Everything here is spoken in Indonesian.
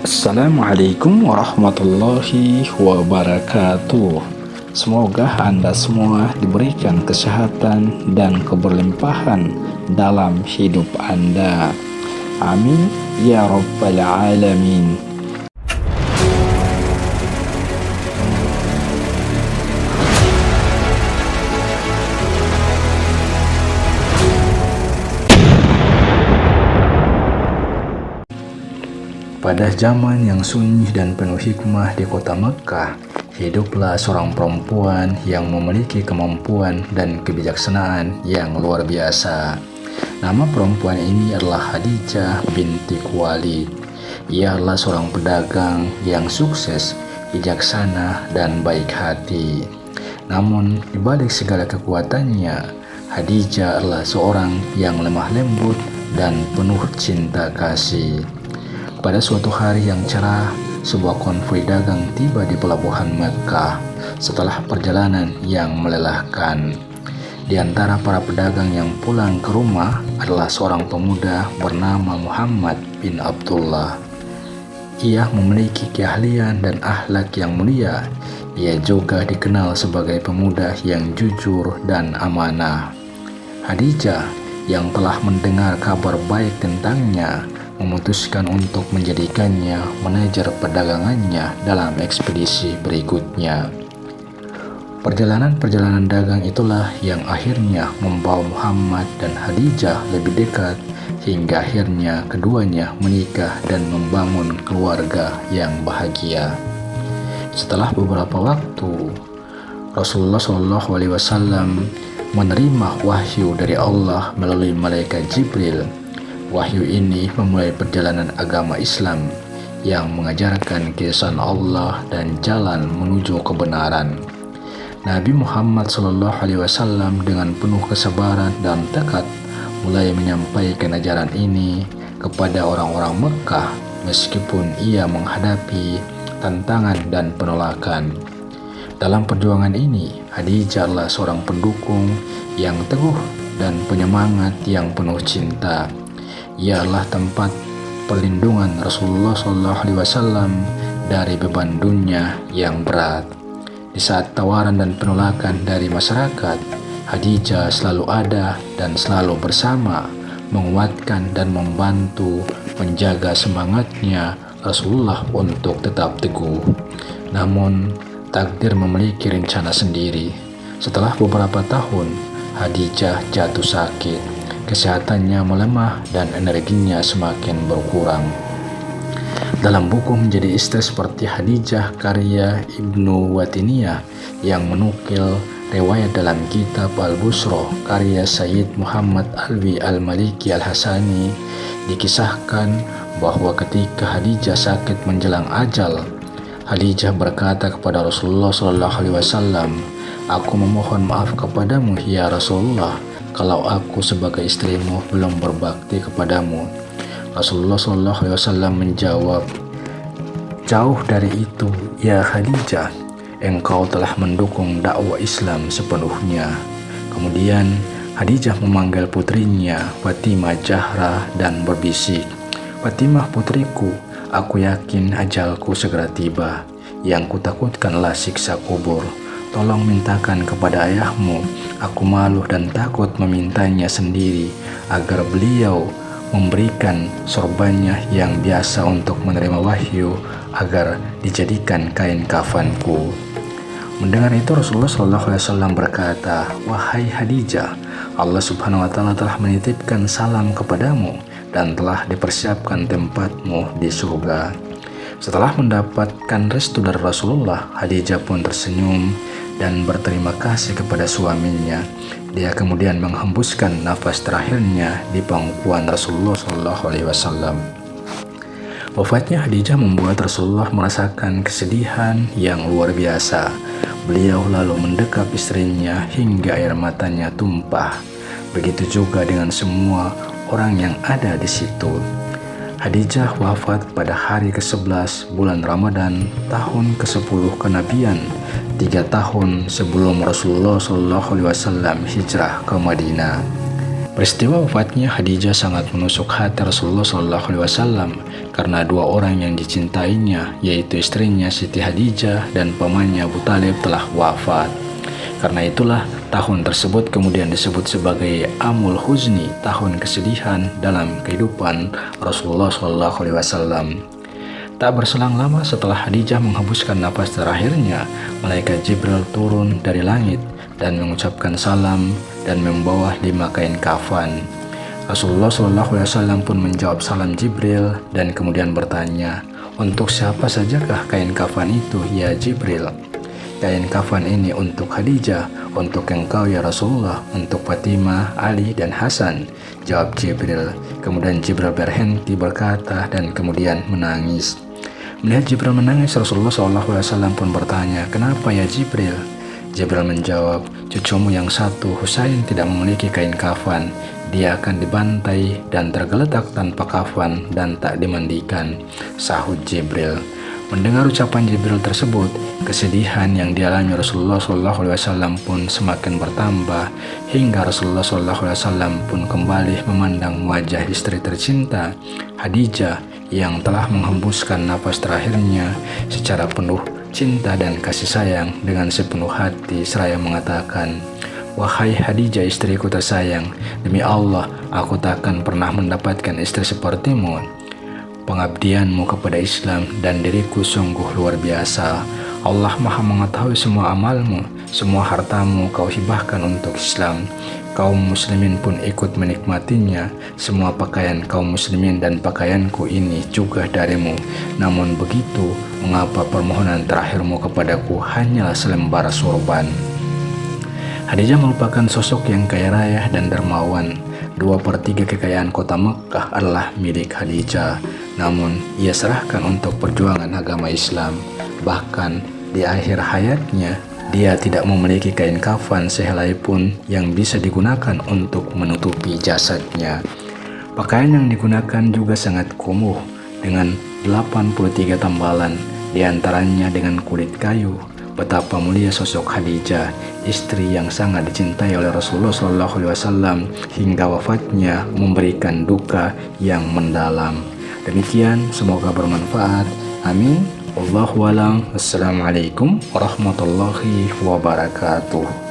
Assalamualaikum warahmatullahi wabarakatuh. Semoga Anda semua diberikan kesehatan dan keberlimpahan dalam hidup Anda. Amin ya rabbal alamin. Pada zaman yang sunyi dan penuh hikmah di kota Mekkah, hiduplah seorang perempuan yang memiliki kemampuan dan kebijaksanaan yang luar biasa. Nama perempuan ini adalah Khadijah binti Khuwailid. Ia adalah seorang pedagang yang sukses, bijaksana, dan baik hati. Namun, di balik segala kekuatannya, Khadijah adalah seorang yang lemah lembut dan penuh cinta kasih. Pada suatu hari yang cerah, sebuah konvoi dagang tiba di pelabuhan Mekkah setelah perjalanan yang melelahkan. Di antara para pedagang yang pulang ke rumah adalah seorang pemuda bernama Muhammad bin Abdullah. Ia memiliki keahlian dan akhlak yang mulia. Ia juga dikenal sebagai pemuda yang jujur dan amanah. Khadijah yang telah mendengar kabar baik tentangnya memutuskan untuk menjadikannya manajer perdagangannya dalam ekspedisi berikutnya. Perjalanan-perjalanan dagang itulah yang akhirnya membawa Muhammad dan Khadijah lebih dekat hingga akhirnya keduanya menikah dan membangun keluarga yang bahagia. Setelah beberapa waktu, Rasulullah SAW menerima wahyu dari Allah melalui malaikat Jibril. Wahyu ini memulai perjalanan agama Islam yang mengajarkan keesaan Allah dan jalan menuju kebenaran. Nabi Muhammad SAW dengan penuh kesabaran dan tekad mulai menyampaikan ajaran ini kepada orang-orang Mekkah meskipun ia menghadapi tantangan dan penolakan. Dalam perjuangan ini, Khadijah adalah seorang pendukung yang teguh dan penyemangat yang penuh cinta. Ia adalah tempat perlindungan Rasulullah SAW dari beban dunia yang berat. Di saat tawaran dan penolakan dari masyarakat, Khadijah selalu ada dan selalu bersama, menguatkan dan membantu menjaga semangatnya Rasulullah untuk tetap teguh. Namun, takdir memiliki rencana sendiri. Setelah beberapa tahun, Khadijah jatuh sakit. Kesehatannya melemah dan energinya semakin berkurang. Dalam buku Menjadi Istri Seperti Khadijah karya Ibnu Watiniyah yang menukil riwayat dalam kitab Al-Busro karya Sayyid Muhammad Alwi Al-Maliki Al-Hasani, dikisahkan bahwa ketika Khadijah sakit menjelang ajal, Khadijah berkata kepada Rasulullah SAW, "Aku memohon maaf kepadamu ya Rasulullah kalau aku sebagai istrimu belum berbakti kepadamu." Rasulullah SAW menjawab, "Jauh dari itu, ya Khadijah, engkau telah mendukung dakwah Islam sepenuhnya." Kemudian Khadijah memanggil putrinya Fatimah Zahra dan berbisik, "Fatimah putriku, aku yakin ajalku segera tiba. Yang kutakutkanlah siksa kubur. Tolong mintakan kepada ayahmu, aku malu dan takut memintanya sendiri, agar beliau memberikan sorbannya yang biasa untuk menerima wahyu, agar dijadikan kain kafanku." Mendengar itu Rasulullah SAW berkata, "Wahai Khadijah, Allah Subhanahu wa Ta'ala telah menitipkan salam kepadamu dan telah dipersiapkan tempatmu di surga." Setelah mendapatkan restu dari Rasulullah, Khadijah pun tersenyum dan berterima kasih kepada suaminya. Dia kemudian menghembuskan nafas terakhirnya di pangkuan Rasulullah SAW. Wafatnya Khadijah membuat Rasulullah merasakan kesedihan yang luar biasa. Beliau lalu mendekap istrinya hingga air matanya tumpah. Begitu juga dengan semua orang yang ada di situ. Khadijah wafat pada hari ke-11 bulan Ramadan tahun ke-10 kenabian, 3 tahun sebelum Rasulullah SAW hijrah ke Madinah. Peristiwa wafatnya Khadijah sangat menusuk hati Rasulullah SAW karena dua orang yang dicintainya, yaitu istrinya Siti Khadijah dan pamannya Abu Thalib telah wafat. Karena itulah tahun tersebut kemudian disebut sebagai Amul Huzni, tahun kesedihan dalam kehidupan Rasulullah SAW. Tak berselang lama setelah Khadijah menghembuskan napas terakhirnya, malaikat Jibril turun dari langit dan mengucapkan salam dan membawa 5 kain kafan. Rasulullah SAW pun menjawab salam Jibril dan kemudian bertanya, "Untuk siapa sajakah kain kafan itu, ya Jibril?" "Kain kafan ini untuk Khadijah, untuk engkau ya Rasulullah, untuk Fatimah, Ali, dan Hasan," jawab Jibril. Kemudian Jibril berhenti berkata dan kemudian menangis. Melihat Jibril menangis, Rasulullah SAW pun bertanya, "Kenapa ya Jibril?" Jibril menjawab, "Cucumu yang satu, Husain, tidak memiliki kain kafan. Dia akan dibantai dan tergeletak tanpa kafan dan tak dimandikan," sahut Jibril. Mendengar ucapan Jibril tersebut, kesedihan yang dialami Rasulullah SAW pun semakin bertambah hingga Rasulullah SAW pun kembali memandang wajah istri tercinta Khadijah yang telah menghembuskan napas terakhirnya secara penuh cinta dan kasih sayang dengan sepenuh hati seraya mengatakan, "Wahai Khadijah istriku tersayang, demi Allah aku takkan pernah mendapatkan istri sepertimu. Pengabdianmu kepada Islam dan diriku sungguh luar biasa. Allah Maha mengetahui semua amalmu, semua hartamu kau hibahkan untuk Islam. Kaum muslimin pun ikut menikmatinya. Semua pakaian kaum muslimin dan pakaianku ini juga darimu. Namun begitu, mengapa permohonan terakhirmu kepadaku hanyalah selembar sorban?" Khadijah merupakan sosok yang kaya raya dan dermawan. 2/3 kekayaan kota Mekkah adalah milik Khadijah. Namun, ia serahkan untuk perjuangan agama Islam. Bahkan di akhir hayatnya, dia tidak memiliki kain kafan sehelai pun yang bisa digunakan untuk menutupi jasadnya. Pakaian yang digunakan juga sangat kumuh dengan 83 tambalan, diantaranya dengan kulit kayu. Betapa mulia sosok Khadijah, istri yang sangat dicintai oleh Rasulullah SAW hingga wafatnya memberikan duka yang mendalam. Demikian, semoga bermanfaat. Amin. Wallahu a'lam. Wassalamualaikum warahmatullahi wabarakatuh.